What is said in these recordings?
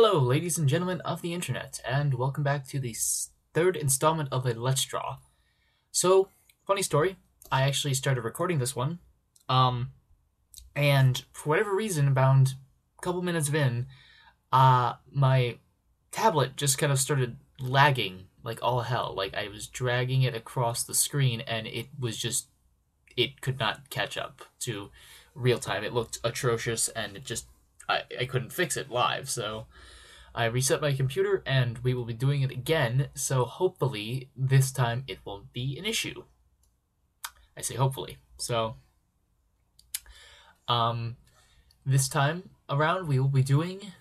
Hello, ladies and gentlemen of the internet, and welcome back to the third installment of a Let's Draw. So, funny story, I actually started recording this one, and for whatever reason, about a couple minutes in, my tablet just kind of started lagging like all hell. Like, I was dragging it across the screen, and it could not catch up to real time. It looked atrocious, and I couldn't fix it live, so I reset my computer and we will be doing it again, so hopefully this time it won't be an issue. I say hopefully. So, this time around we will be doing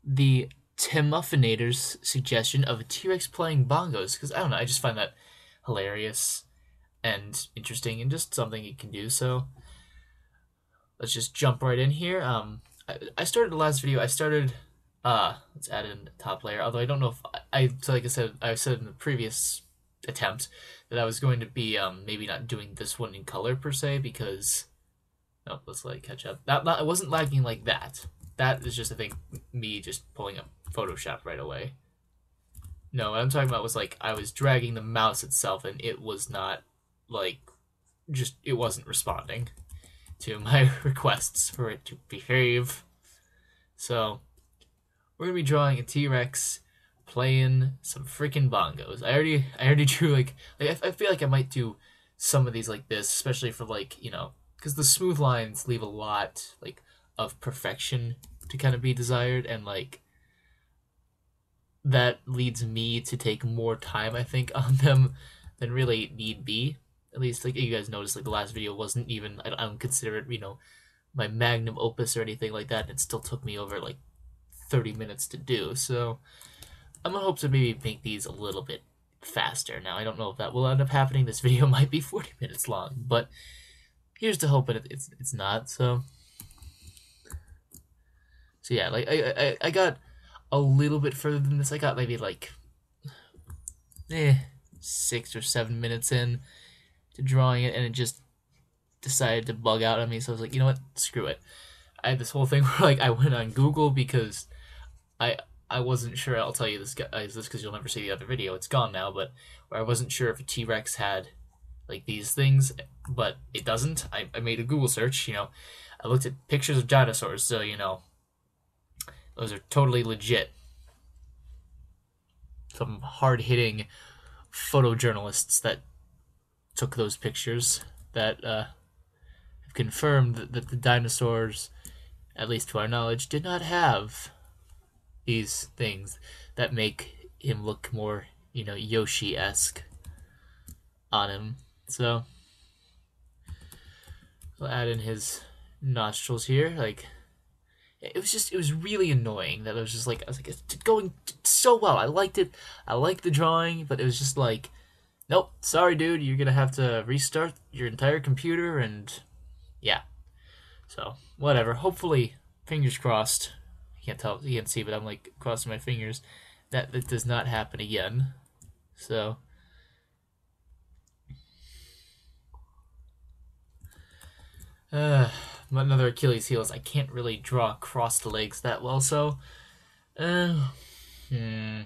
the Timuffinator's suggestion of a T-Rex playing bongos, because I don't know, I just find that hilarious and interesting and just something you can do, so let's just jump right in here. I started the last video, let's add in the top layer, although I don't know if so like I said in the previous attempt that I was going to be maybe not doing this one in color per se, because let's let it catch up. It wasn't lagging like that. That is just, I think, me just pulling up Photoshop right away. No, what I'm talking about was like I was dragging the mouse itself and it was not like it wasn't responding to my requests for it to behave. So we're gonna be drawing a T-Rex playing some freaking bongos. I already drew like I feel like I might do some of these like this, especially for like, because the smooth lines leave a lot like of perfection to kind of be desired, and like that leads me to take more time, I think, on them than really need be. At least, like, you guys noticed, like, the last video wasn't even, I don't consider it, my magnum opus or anything like that, and it still took me over, like, 30 minutes to do, so I'm gonna hope to maybe make these a little bit faster. Now, I don't know if that will end up happening. This video might be 40 minutes long, but here's to hoping it's not, so yeah, like, I got a little bit further than this. I got maybe, like, 6 or 7 minutes in to drawing it, and it just decided to bug out on me, so I was like, you know what, screw it. I had this whole thing where, like, I went on Google because I wasn't sure. I'll tell you this, guys, this because you'll never see the other video. It's gone now, but where I wasn't sure if a T-Rex had like these things, but it doesn't. I made a Google search. I looked at pictures of dinosaurs, so those are totally legit. Some hard-hitting photojournalists that took those pictures that have confirmed that the dinosaurs, at least to our knowledge, did not have these things that make him look more, Yoshi-esque on him. So I'll add in his nostrils here. Like, it was really annoying that I was like, it's going so well. I liked it. I liked the drawing, but it was just like, nope, sorry, dude, you're gonna have to restart your entire computer, and yeah. So, whatever. Hopefully, fingers crossed. You can't see, but I'm like crossing my fingers that does not happen again. So, another Achilles heel is I can't really draw crossed legs that well, so, how do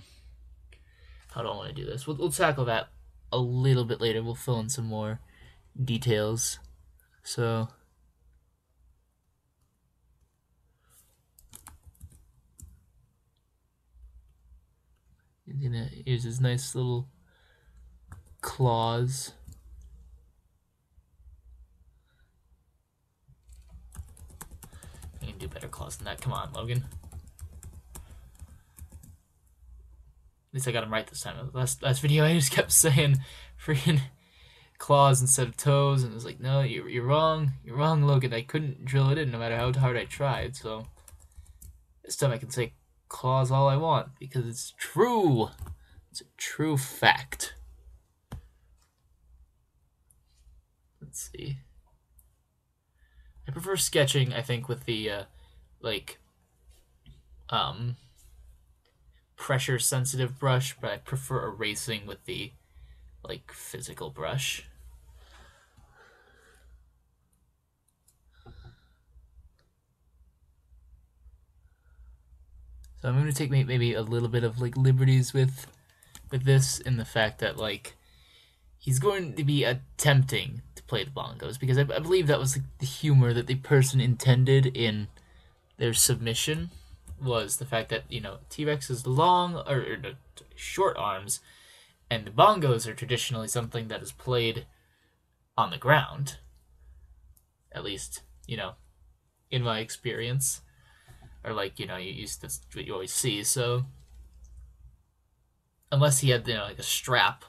I want to do this? We'll tackle that a little bit later. We'll fill in some more details. So, here's his nice little claws. I can do better claws than that. Come on, Logan. At least I got him right this time. Last video, I just kept saying freaking claws instead of toes, and it was like, no, you're wrong. You're wrong, Logan. I couldn't drill it in no matter how hard I tried, so this time I can say claws all I want, because it's true. It's a true fact. Let's see. I prefer sketching, I think, with the, pressure-sensitive brush, but I prefer erasing with the, like, physical brush. So I'm going to take maybe a little bit of like liberties with this, in the fact that like he's going to be attempting to play the bongos, because I believe that was like the humor that the person intended in their submission, was the fact that, you know, T-Rex is long or short arms, and the bongos are traditionally something that is played on the ground. At least, you know, in my experience, or like, you know, that's what you always see. So unless he had, you know, like a strap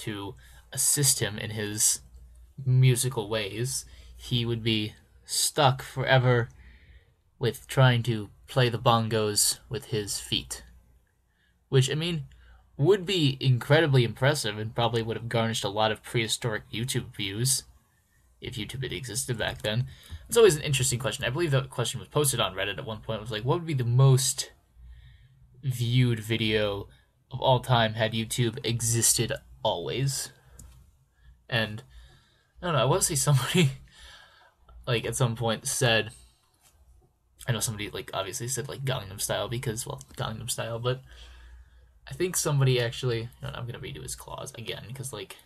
to assist him in his musical ways, he would be stuck forever with trying to play the bongos with his feet. Which, I mean, would be incredibly impressive and probably would have garnished a lot of prehistoric YouTube views, if YouTube had existed back then. It's always an interesting question. I believe that question was posted on Reddit at one point. It was like, what would be the most viewed video of all time had YouTube existed always? And I don't know, I want to say somebody like at some point said, I know somebody like obviously said like Gangnam Style, because, well, Gangnam Style, but I think somebody actually, I'm gonna redo his claws again, because like,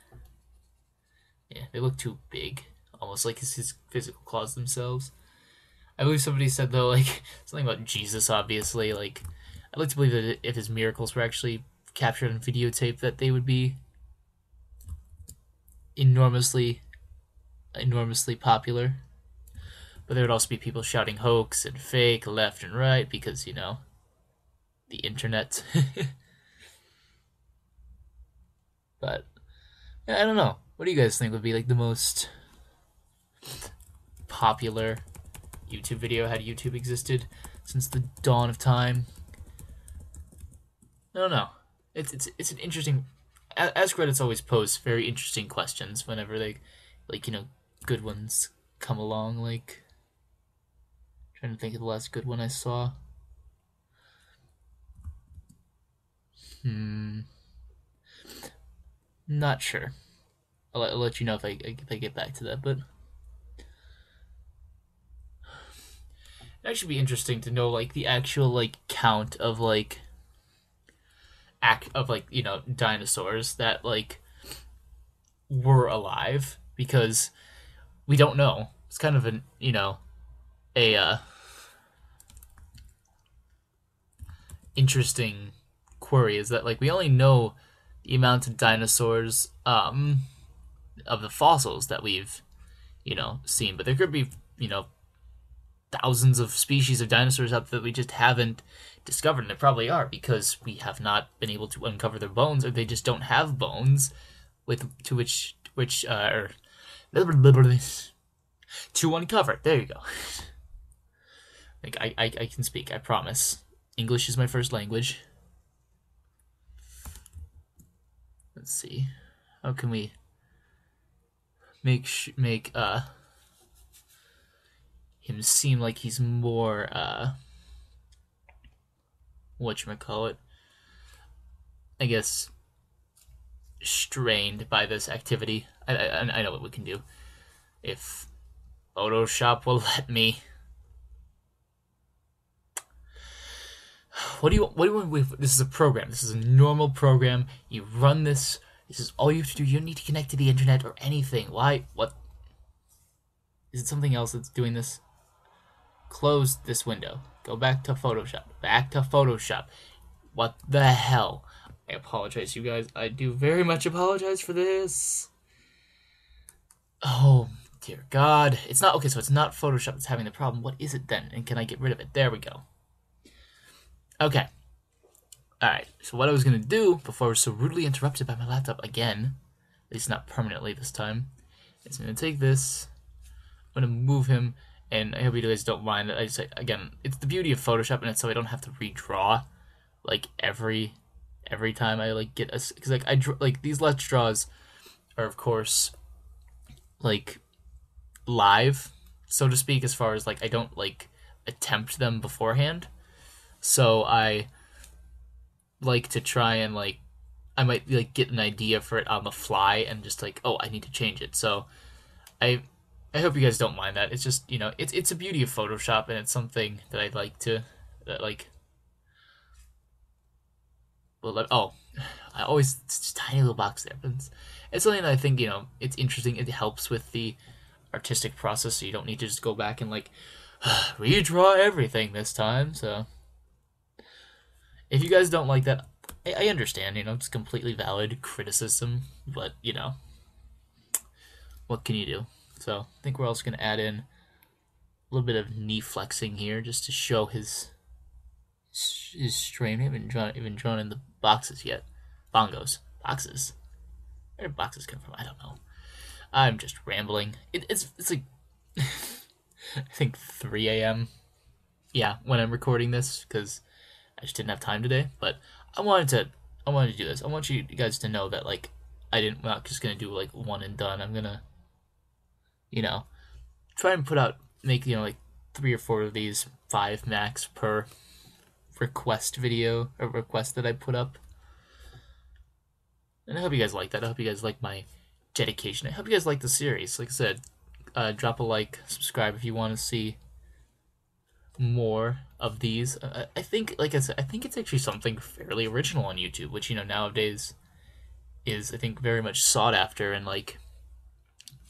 yeah, they look too big, almost like his physical claws themselves. I believe somebody said though, like, something about Jesus, obviously, like, I'd like to believe that if his miracles were actually captured on videotape, that they would be enormously popular. But there would also be people shouting hoax and fake left and right, because, you know, the internet. But yeah, I don't know. What do you guys think would be like the most popular YouTube video had YouTube existed since the dawn of time? I don't know. It's an interesting. Ask Reddit's always posts very interesting questions whenever they, like, you know, good ones come along. Like, trying to think of the last good one I saw. Not sure. I'll let you know if I get back to that, but it should be interesting to know like the actual like count of like you know, dinosaurs that like were alive, because we don't know. It's kind of an, you know, a interesting query, is that like we only know the amount of dinosaurs of the fossils that we've, you know, seen, but there could be, you know, thousands of species of dinosaurs out there that we just haven't discovered, and there probably are, because we have not been able to uncover their bones, or they just don't have bones to uncover. There you go. Like I can speak, I promise. English is my first language. Let's see. How can we make him seem like he's more whatchamacallit, I guess, strained by this activity. I know what we can do. If Photoshop will let me. What do you want? This is a program. This is a normal program. You run this. This is all you have to do. You don't need to connect to the internet or anything. Why? What? Is it something else that's doing this? Close this window. Go back to Photoshop. Back to Photoshop. What the hell? I apologize, you guys. I do very much apologize for this. Oh, dear God. It's not... Okay, so it's not Photoshop that's having the problem. What is it then? And can I get rid of it? There we go. Okay. Alright, so what I was going to do before I was so rudely interrupted by my laptop again, at least not permanently this time, is I'm going to take this, I'm going to move him, and I hope you guys don't mind that I just, again, it's the beauty of Photoshop, and it's so I don't have to redraw, like, every time I, like, get a, because, like, these Let's Draws are, of course, like, live, so to speak, as far as, like, I don't, like, attempt them beforehand. So I like to try and, like, I might, like, get an idea for it on the fly and just, like, oh, I need to change it. So I hope you guys don't mind that. It's just, you know, it's a beauty of Photoshop, and it's something that I'd like to, like, Well, oh, I always it's just a tiny little box there, but it's something that I think it's interesting. It helps with the artistic process, so you don't need to just go back and like redraw everything this time. So if you guys don't like that, I understand. It's completely valid criticism, but what can you do? So I think we're also gonna add in a little bit of knee flexing here, just to show his strain. We haven't even drawn in the boxes yet. Bongos. Boxes. Where did boxes come from? I don't know. I'm just rambling. It's like I think 3 a.m. Yeah, when I'm recording this, because I just didn't have time today. But I wanted to do this. I want you guys to know that like I'm not just gonna do like one and done. I'm gonna try and make like 3 or 4 of these, 5 max per request video or request that I put up. And I hope you guys like that. I hope you guys like my dedication. I hope you guys like the series. Like I said, drop a like, subscribe if you want to see more of these. I think, like I said, I think it's actually something fairly original on YouTube, which nowadays is, I think, very much sought after and like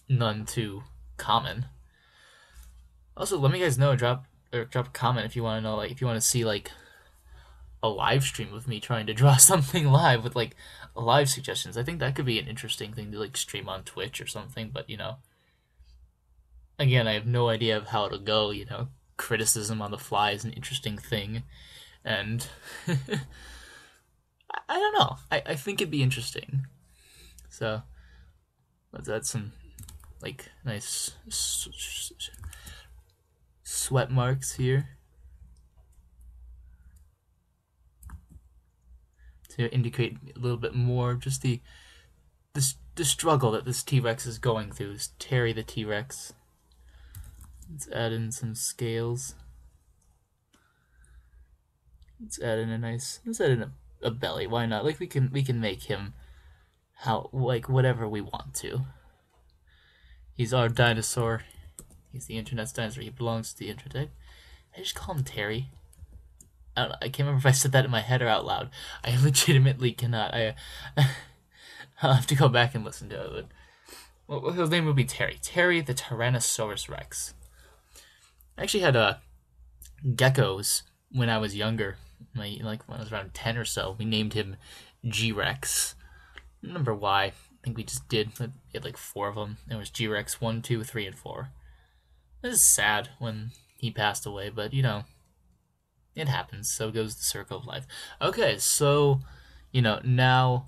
none too common. Also, let me guys know. Drop a comment if you want to know, like, if you want to see like a live stream of me trying to draw something live with like live suggestions. I think that could be an interesting thing to like stream on Twitch or something. But again, I have no idea of how it'll go. Criticism on the fly is an interesting thing, and I don't know. I think it'd be interesting. So let's add some like nice sweat marks here to indicate a little bit more just the struggle that this T-Rex is going through. This Terry the T-Rex. Let's add in some scales. Let's add in a belly. Why not? Like we can make him whatever we want to. He's our dinosaur. He's the internet's dinosaur. He belongs to the internet. I just call him Terry. I don't know. I can't remember if I said that in my head or out loud. I legitimately cannot. I'll have to go back and listen to it. Well, his name would be Terry. Terry the Tyrannosaurus Rex. I actually had geckos when I was younger. When I was around 10 or so. We named him G-Rex. I don't remember why. I think we just did. We had like 4 of them. There was G-Rex 1, 2, 3, and 4. It was sad when he passed away, but it happens. So goes the circle of life. Okay, so now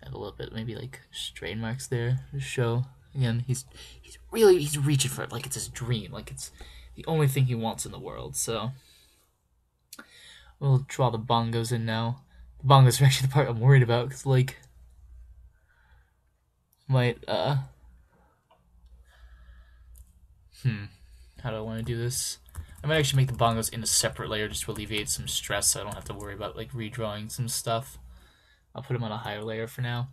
add a little bit, maybe like strain marks there to show. Again, he's reaching for it like it's his dream, like it's the only thing he wants in the world. So we'll draw the bongos in now. The bongos are actually the part I'm worried about, because like might how do I want to do this? I might actually make the bongos in a separate layer just to alleviate some stress, so I don't have to worry about like redrawing some stuff. I'll put them on a higher layer for now.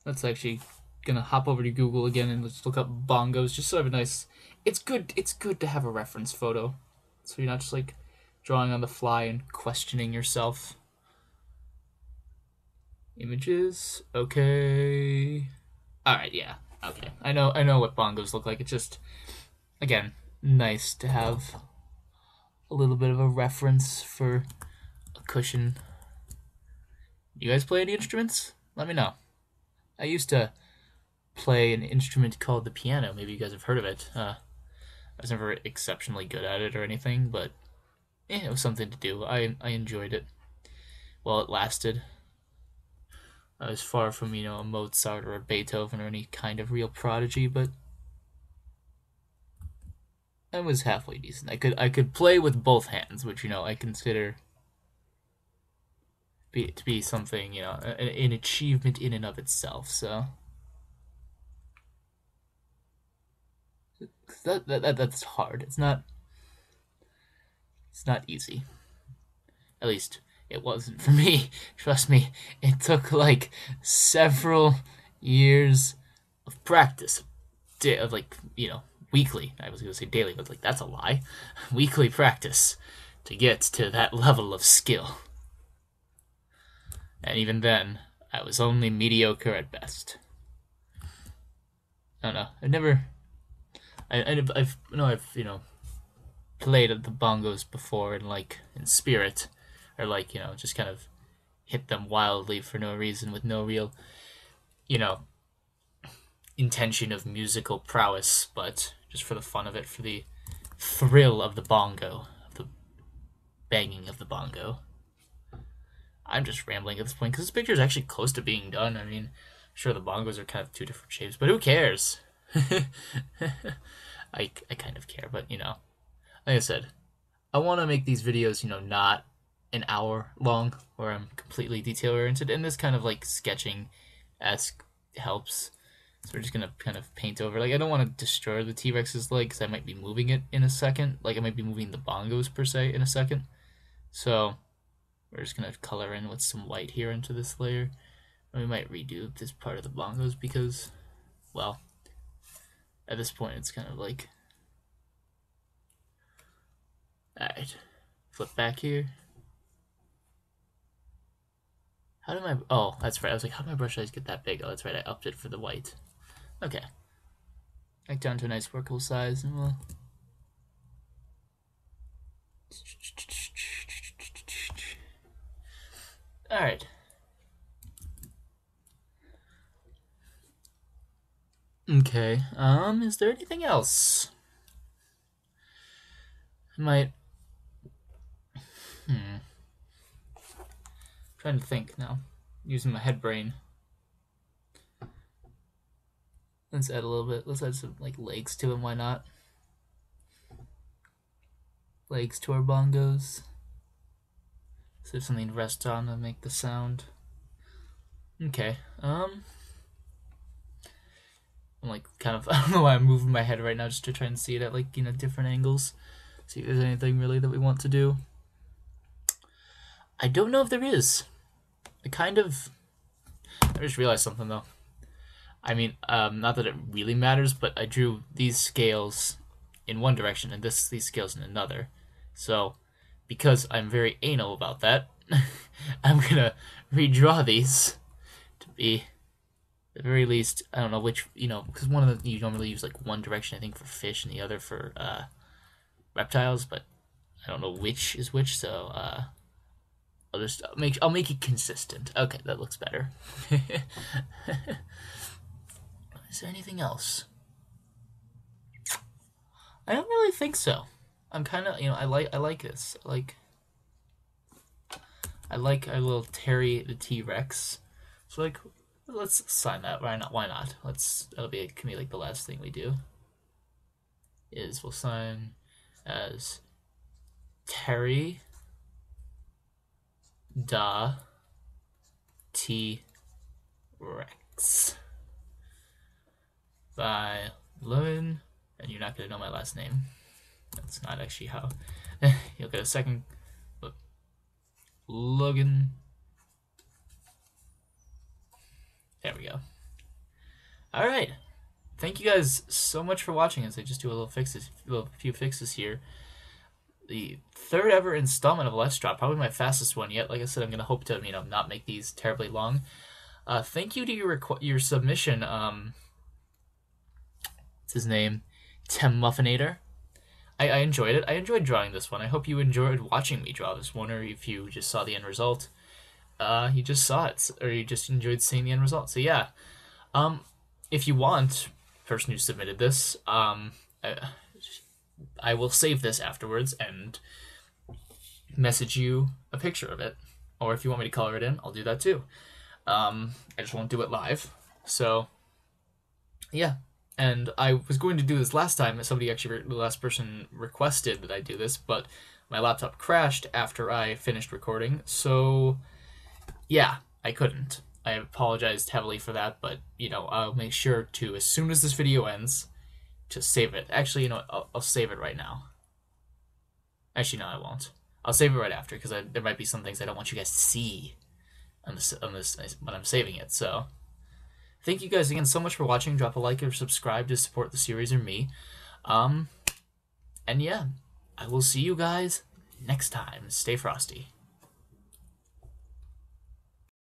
Let's actually gonna hop over to Google again and let's look up bongos, just so I have a nice. It's good to have a reference photo, so you're not just like drawing on the fly and questioning yourself. Images, okay. Alright, yeah, okay. I know what bongos look like. It's just, again, nice to have a little bit of a reference for a cushion. You guys play any instruments? Let me know. I used to play an instrument called the piano. Maybe you guys have heard of it. I was never exceptionally good at it or anything, but it was something to do. I enjoyed it while it lasted. I was far from, a Mozart or a Beethoven or any kind of real prodigy, but I was halfway decent. I could play with both hands, which, I consider to be something, an achievement in and of itself, so. That's hard. It's not easy. At least it wasn't for me. Trust me, it took like several years of practice, of like, weekly. I was going to say daily, but like that's a lie. Weekly practice to get to that level of skill. And even then, I was only mediocre at best. I don't know. I've played at the bongos before in spirit, or just kind of hit them wildly for no reason with no real, intention of musical prowess, but just for the fun of it, for the thrill of the bongo, of the banging of the bongo. I'm just rambling at this point because this picture is actually close to being done. I mean, sure, the bongos are kind of two different shapes, but who cares? I kind of care, but like I said, I want to make these videos, not an hour long where I'm completely detail oriented, and this kind of like sketching-esque helps. So we're just gonna kind of paint over. Like, I don't want to destroy the T-Rex's leg because I might be moving it in a second. Like, I might be moving the bongos per se in a second. So we're just gonna color in with some white here into this layer. And we might redo this part of the bongos because, well, at this point it's kind of like, alright, flip back here. How did my, oh, that's right, I was like, how did my brush size get that big? Oh, that's right, I upped it for the white. Okay. Back down to a nice workable size, and we'll... Alright. Okay, is there anything else? I might... Trying to think now. Using my head brain. Let's add a little bit. Let's add some legs to them. Why not? Legs to our bongos. So there's something to rest on to make the sound. Okay. I'm kind of, I don't know why I'm moving my head right now, just to try and see it at different angles. See if there's anything really that we want to do. I don't know if there is. I just realized something though. I mean, not that it really matters, but I drew these scales in one direction and these scales in another. So, because I'm very anal about that, I'm gonna redraw these to be, at the very least, I don't know which, because one of them, you normally use one direction, I think, for fish and the other for reptiles, but I don't know which is which, so I'll make it consistent. Okay, that looks better. Is there anything else? I don't really think so. I'm kind of, I like this. I like our little Terry the T-Rex. So let's sign that. Why not? Why not? Can be the last thing we do. Is we'll sign as Terry da T-Rex by Logan, and you're not gonna know my last name. That's not actually how. You'll get a second. Logan. There we go. All right. Thank you guys so much for watching as I just do a few fixes here. The third ever installment of Let's Drop, probably my fastest one yet. Like I said, I'm gonna hope to not make these terribly long. Thank you to your submission. What's his name? Timuffinator. I enjoyed it. I enjoyed drawing this one. I hope you enjoyed watching me draw this one, or if you just saw the end result, you just saw it, or you just enjoyed seeing the end result. So yeah, if you want, person who submitted this, I will save this afterwards and message you a picture of it. Or if you want me to color it in, I'll do that too. I just won't do it live. So, yeah. And I was going to do this last time. The last person requested that I do this, but my laptop crashed after I finished recording. So, yeah, I couldn't. I apologized heavily for that, but, I'll make sure to, as soon as this video ends, to save it. Actually, I'll save it right now. Actually, no, I won't. I'll save it right after, because there might be some things I don't want you guys to see on this when I'm saving it. So, thank you guys again so much for watching. Drop a like or subscribe to support the series or me. And yeah, I will see you guys next time. Stay frosty.